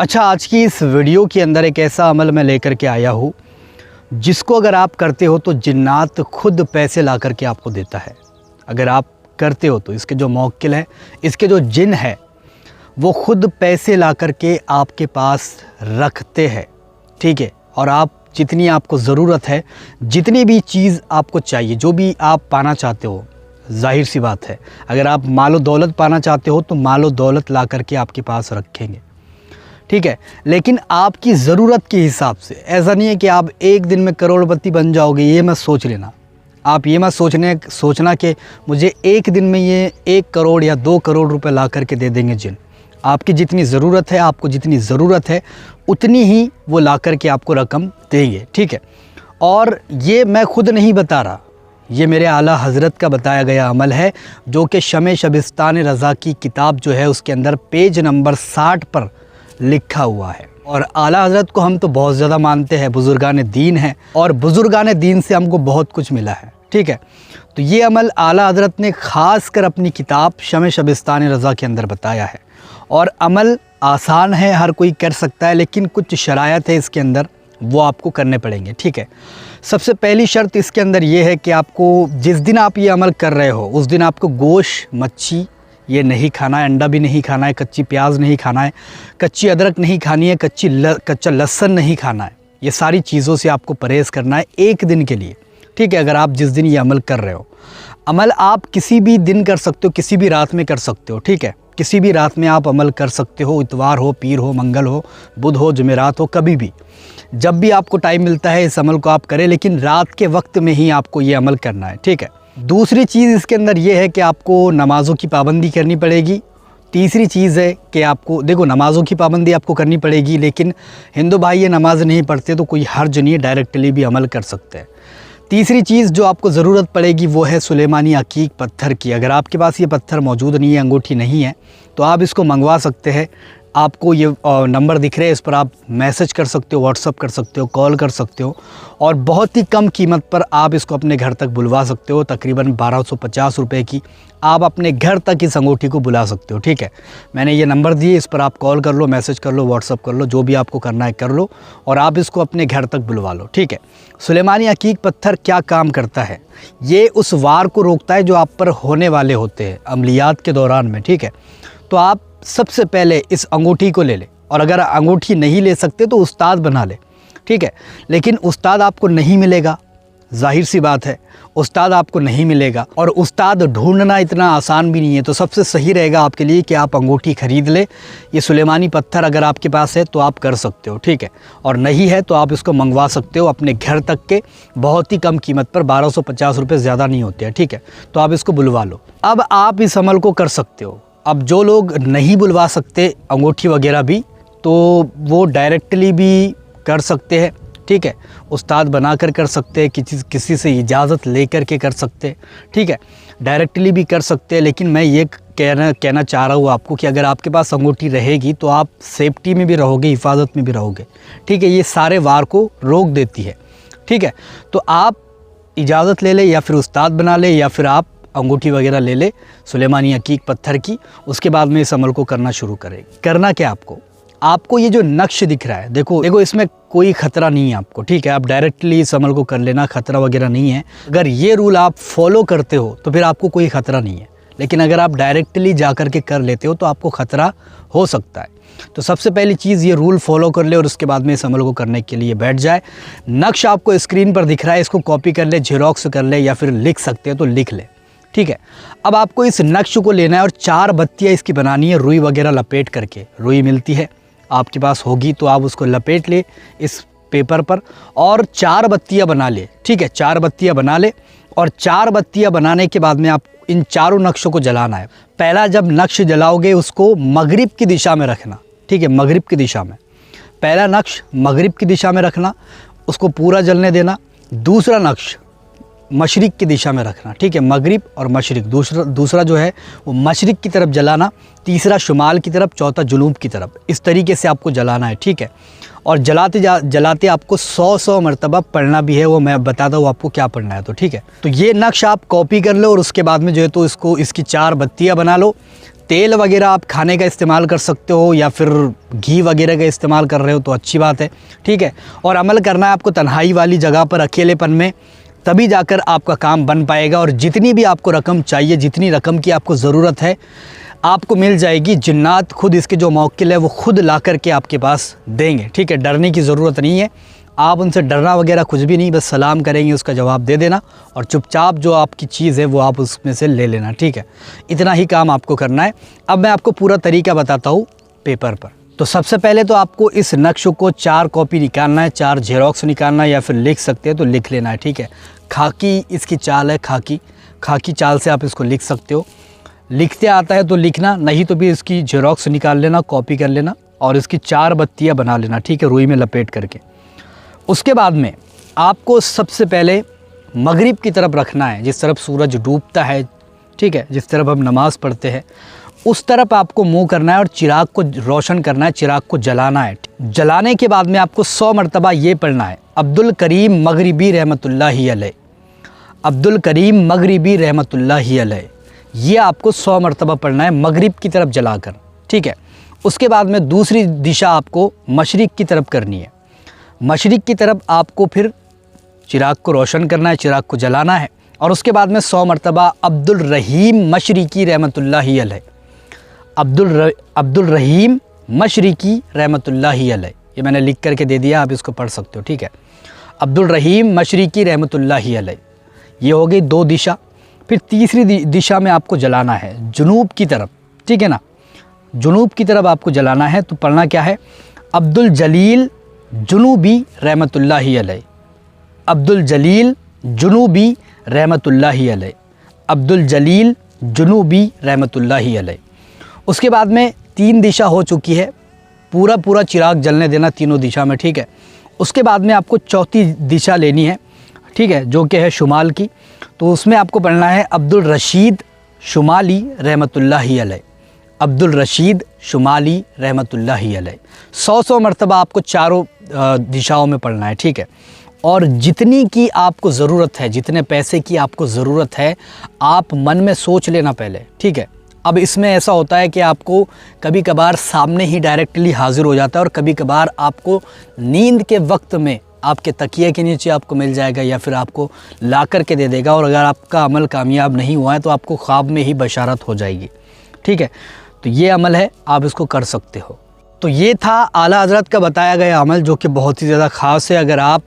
अच्छा, आज की इस वीडियो के अंदर एक ऐसा अमल मैं लेकर के आया हूँ जिसको अगर आप करते हो तो जिन्नात खुद पैसे ला करके आपको देता है। अगर आप करते हो तो इसके जो मौक्किल है, इसके जो जिन है, वो खुद पैसे ला करके आपके पास रखते हैं। ठीक है, और आप जितनी आपको ज़रूरत है, जितनी भी चीज़ आपको चाहिए, जो भी आप पाना चाहते हो, जाहिर सी बात है अगर आप मालो दौलत पाना चाहते हो तो मालो दौलत ला करके आपके पास रखेंगे। ठीक है, लेकिन आपकी ज़रूरत के हिसाब से। ऐसा नहीं है कि आप एक दिन में करोड़पति बन जाओगे, ये मत सोच लेना। आप ये मत सोचना कि मुझे एक दिन में ये 1 करोड़ या 2 करोड़ रुपए ला करके दे देंगे जिन। आपकी जितनी ज़रूरत है, आपको जितनी ज़रूरत है उतनी ही वो ला करके आपको रकम देंगे। ठीक है, और ये मैं खुद नहीं बता रहा, ये मेरे आला हज़रत का बताया गया अमल है, जो कि शमे शबिस्तान रज़ा की किताब जो है उसके अंदर पेज नंबर 60 पर लिखा हुआ है। और आला हज़रत को हम तो बहुत ज़्यादा मानते हैं, बुज़ुर्गान दीन है, और बुज़ुर्गान दीन से हमको बहुत कुछ मिला है। ठीक है, तो ये अमल आला हज़रत ने ख़ास कर अपनी किताब शमे शबिस्तान रज़ा के अंदर बताया है। और अमल आसान है, हर कोई कर सकता है, लेकिन कुछ शरायत है इसके अंदर, वो आपको करने पड़ेंगे। ठीक है, सबसे पहली शर्त इसके अंदर ये है कि आपको जिस दिन आप ये अमल कर रहे हो उस दिन आपको गोश्त, मच्छी ये नहीं खाना है, अंडा भी नहीं खाना है, कच्ची प्याज नहीं खाना है, कच्ची अदरक नहीं खानी है, कच्चा लहसुन नहीं खाना है। ये सारी चीज़ों से आपको परहेज़ करना है एक दिन के लिए। ठीक है, अगर आप जिस दिन ये अमल कर रहे हो, अमल आप किसी भी दिन कर सकते हो, किसी भी रात में कर सकते हो। ठीक है, किसी भी रात में आप अमल कर सकते हो, इतवार हो, पीर हो, मंगल हो, बुध हो, जुमेरात हो, कभी भी जब भी आपको टाइम मिलता है इस अमल को आप करें, लेकिन रात के वक्त में ही आपको ये अमल करना है। ठीक है, दूसरी चीज़ इसके अंदर ये है कि आपको नमाज़ों की पाबंदी करनी पड़ेगी। तीसरी चीज़ है कि आपको देखो, नमाज़ों की पाबंदी आपको करनी पड़ेगी, लेकिन हिंदू भाई ये नमाज नहीं पढ़ते तो कोई हर्ज नहीं है, डायरेक्टली भी अमल कर सकते हैं। तीसरी चीज़ जो आपको ज़रूरत पड़ेगी वो है सुलेमानी अकीक पत्थर की। अगर आपके पास ये पत्थर मौजूद नहीं है, अंगूठी नहीं है, तो आप इसको मंगवा सकते हैं। आपको ये नंबर दिख रहे हैं, इस पर आप मैसेज कर सकते हो, व्हाट्सअप कर सकते हो, कॉल कर सकते हो, और बहुत ही कम कीमत पर आप इसको अपने घर तक बुलवा सकते हो। तकरीबन 1250 रुपये की आप अपने घर तक इस अंगूठी को बुला सकते हो। ठीक है, मैंने ये नंबर दिए, इस पर आप कॉल कर लो, मैसेज कर लो, व्हाट्सअप कर लो, जो भी आपको करना है कर लो, और आप इसको अपने घर तक बुलवा लो। ठीक है, सुलेमानी अकीक पत्थर क्या काम करता है? ये उस वार को रोकता है जो आप पर होने वाले होते हैं अमलियात के दौरान में। ठीक है, तो आप सबसे पहले इस अंगूठी को ले ले, और अगर अंगूठी नहीं ले सकते तो उस्ताद बना ले। ठीक है, लेकिन उस्ताद आपको नहीं मिलेगा, जाहिर सी बात है, उस्ताद आपको नहीं मिलेगा, और उस्ताद ढूंढना इतना आसान भी नहीं है। तो सबसे सही रहेगा आपके लिए कि आप अंगूठी ख़रीद ले। ये सुलेमानी पत्थर अगर आपके पास है तो आप कर सकते हो। ठीक है, और नहीं है तो आप इसको मंगवा सकते हो अपने घर तक के बहुत ही कम कीमत पर, 1250 रुपये ज़्यादा नहीं होते हैं। ठीक है, तो आप इसको बुलवा लो। अब आप इस अमल को कर सकते हो। अब जो लोग नहीं बुलवा सकते अंगूठी वगैरह भी, तो वो डायरेक्टली भी कर सकते हैं। ठीक है, उस्ताद बनाकर कर सकते हैं, किसी से इजाज़त लेकर के कर सकते हैं। ठीक है, डायरेक्टली भी कर सकते हैं, लेकिन मैं ये कहना चाह रहा हूँ आपको कि अगर आपके पास अंगूठी रहेगी तो आप सेफ्टी में भी रहोगे, हिफाजत में भी रहोगे। ठीक है, ये सारे वार को रोक देती है। ठीक है, तो आप इजाज़त ले ले, या फिर उस्ताद बना ले, या फिर आप अंगूठी वगैरह ले ले सुलेमानी अकीक पत्थर की। उसके बाद में इस अमल को करना शुरू करें। करना क्या आपको ये जो नक्श दिख रहा है, देखो इसमें कोई ख़तरा नहीं है आपको। ठीक है, आप डायरेक्टली इस अमल को कर लेना, ख़तरा वगैरह नहीं है। अगर ये रूल आप फॉलो करते हो तो फिर आपको कोई ख़तरा नहीं है, लेकिन अगर आप डायरेक्टली जा कर के कर लेते हो तो आपको ख़तरा हो सकता है। तो सबसे पहली चीज़ ये रूल फॉलो कर ले, और उसके बाद में इस अमल को करने के लिए बैठ जाए। नक्श आपको स्क्रीन पर दिख रहा है, इसको कॉपी कर ले, जेरोक्स कर ले, या फिर लिख सकते हैं तो लिख ले। ठीक है, अब आपको इस नक्श को लेना है और 4 बत्तियाँ इसकी बनानी है, रुई वगैरह लपेट करके। रुई मिलती है आपके पास होगी तो आप उसको लपेट ले इस पेपर पर, और 4 बत्तियाँ बना ले। ठीक है, 4 बत्तियाँ बना ले, और 4 बत्तियाँ बनाने के बाद में आप इन चारों नक्शों को जलाना है। पहला जब नक्श जलाओगे उसको मगरिब की दिशा में रखना। ठीक है, मगरिब की दिशा में, पहला नक्श मगरिब की दिशा में रखना, उसको पूरा जलने देना। दूसरा नक्श मशरिक़ की दिशा में रखना। ठीक है, मगरिब और मशरिक़, दूसरा जो है वो मशरिक़ की तरफ जलाना, तीसरा शुमाल की तरफ, चौथा जुनूब की तरफ। इस तरीके से आपको जलाना है। ठीक है, और जलाते आपको 100 मरतबा पढ़ना भी है, वो मैं बताता हूँ आपको क्या पढ़ना है। तो ठीक है, तो ये नक्श आप कॉपी कर लो, और उसके बाद में जो है तो इसकी 4 बत्तियाँ बना लो। तेल वगैरह आप खाने का इस्तेमाल कर सकते हो या फिर घी वगैरह का इस्तेमाल कर रहे हो तो अच्छी बात है, ठीक है। और अमल करना है आपको तन्हाई वाली जगह पर, अकेलेपन में, तभी जाकर आपका काम बन पाएगा। और जितनी भी आपको रकम चाहिए, जितनी रकम की आपको ज़रूरत है, आपको मिल जाएगी। जिन्नात खुद, इसके जो मौक्किल है वो खुद ला कर के आपके पास देंगे, ठीक है। डरने की ज़रूरत नहीं है, आप उनसे डरना वगैरह कुछ भी नहीं, बस सलाम करेंगे, उसका जवाब दे देना और चुपचाप जो आपकी चीज़ है वो आप उसमें से ले लेना, ठीक है। इतना ही काम आपको करना है। अब मैं आपको पूरा तरीका बताता हूँ पेपर पर। तो सबसे पहले तो आपको इस नक्श को 4 कॉपी निकालना है, 4 जेरोक्स निकालना है, या फिर लिख सकते हैं तो लिख लेना है, ठीक है। खाकी इसकी चाल है, खाकी चाल से आप इसको लिख सकते हो। लिखते आता है तो लिखना, नहीं तो भी इसकी जेरोक्स निकाल लेना, कॉपी कर लेना और इसकी 4 बत्तियाँ बना लेना, ठीक है, रुई में लपेट करके। उसके बाद में आपको सबसे पहले मगरिब की तरफ रखना है, जिस तरफ सूरज डूबता है, ठीक है, जिस तरफ हम नमाज़ पढ़ते हैं उस तरफ आपको मुँह करना है और चिराग को रोशन करना है, चिराग को जलाना है। जलाने के बाद में आपको 100 मरतबा ये पढ़ना है, अब्दुल करीम मगरिबी रहमतुल्लाहि अलैह, अब्दुल करीम मगरिबी रहमतुल्लाहि अलैह। ये आपको 100 मरतबा पढ़ना है मगरिब की तरफ जलाकर, ठीक है। उसके बाद में दूसरी दिशा आपको मशरिक़ की तरफ करनी है। मशरिक़ की तरफ आपको फिर चिराग को रोशन करना है, चिराग को जलाना है। और उसके बाद में 100 मरतबा अब्दुल रहीम मशरिकी रहमतुल्लाहि अलैह, अब्दुल रहीम मशरिकी रहमतुल्लाहि अलैह। ये मैंने लिख करके दे दिया, आप इसको पढ़ सकते हो, ठीक है। अब्दुल रहीम मशरिकी रहमतुल्लाहि अलैह, ये हो गई 2 दिशा। फिर तीसरी दिशा में आपको जलाना है जुनूब की तरफ, ठीक है ना, जुनूब की तरफ आपको जलाना है। तो पढ़ना क्या है, अब्दुल जलील जुनूबी रहमतुल्लाहि अलैह, अब्दुल जलील जुनूबी रहमतुल्लाहि अलैह, अब्दुल जलील जुनूबी रहमतुल्लाहि अलैह। उसके बाद में 3 दिशा हो चुकी है, पूरा चिराग जलने देना तीनों दिशा में, ठीक है। उसके बाद में आपको चौथी दिशा लेनी है, ठीक है, जो कि है शुमाल की। तो उसमें आपको पढ़ना है अब्दुल रशीद शुमाली रहमतुल्लाहि अलैह, अब्दुल रशीद शुमाली रहमतुल्लाहि अलैह। 100 मरतबा आपको चारों दिशाओं में पढ़ना है, ठीक है। और जितनी की आपको ज़रूरत है, जितने पैसे की आपको ज़रूरत है, आप मन में सोच लेना पहले, ठीक है। अब इसमें ऐसा होता है कि आपको कभी कभार सामने ही डायरेक्टली हाज़िर हो जाता है और कभी कभार आपको नींद के वक्त में आपके तकिए के नीचे आपको मिल जाएगा या फिर आपको ला कर के दे देगा। और अगर आपका अमल कामयाब नहीं हुआ है तो आपको ख्वाब में ही बशारत हो जाएगी, ठीक है। तो ये अमल है, आप इसको कर सकते हो। तो ये था आला हज़रत का बताया गया अमल, जो कि बहुत ही ज़्यादा ख़ास है। अगर आप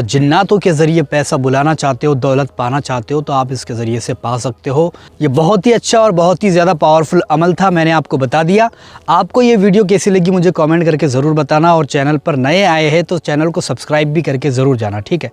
जिन्नातों के ज़रिए पैसा बुलाना चाहते हो, दौलत पाना चाहते हो, तो आप इसके ज़रिए से पा सकते हो। ये बहुत ही अच्छा और बहुत ही ज़्यादा पावरफुल अमल था, मैंने आपको बता दिया। आपको ये वीडियो कैसी लगी मुझे कमेंट करके ज़रूर बताना, और चैनल पर नए आए हैं तो चैनल को सब्सक्राइब भी करके ज़रूर जाना, ठीक है।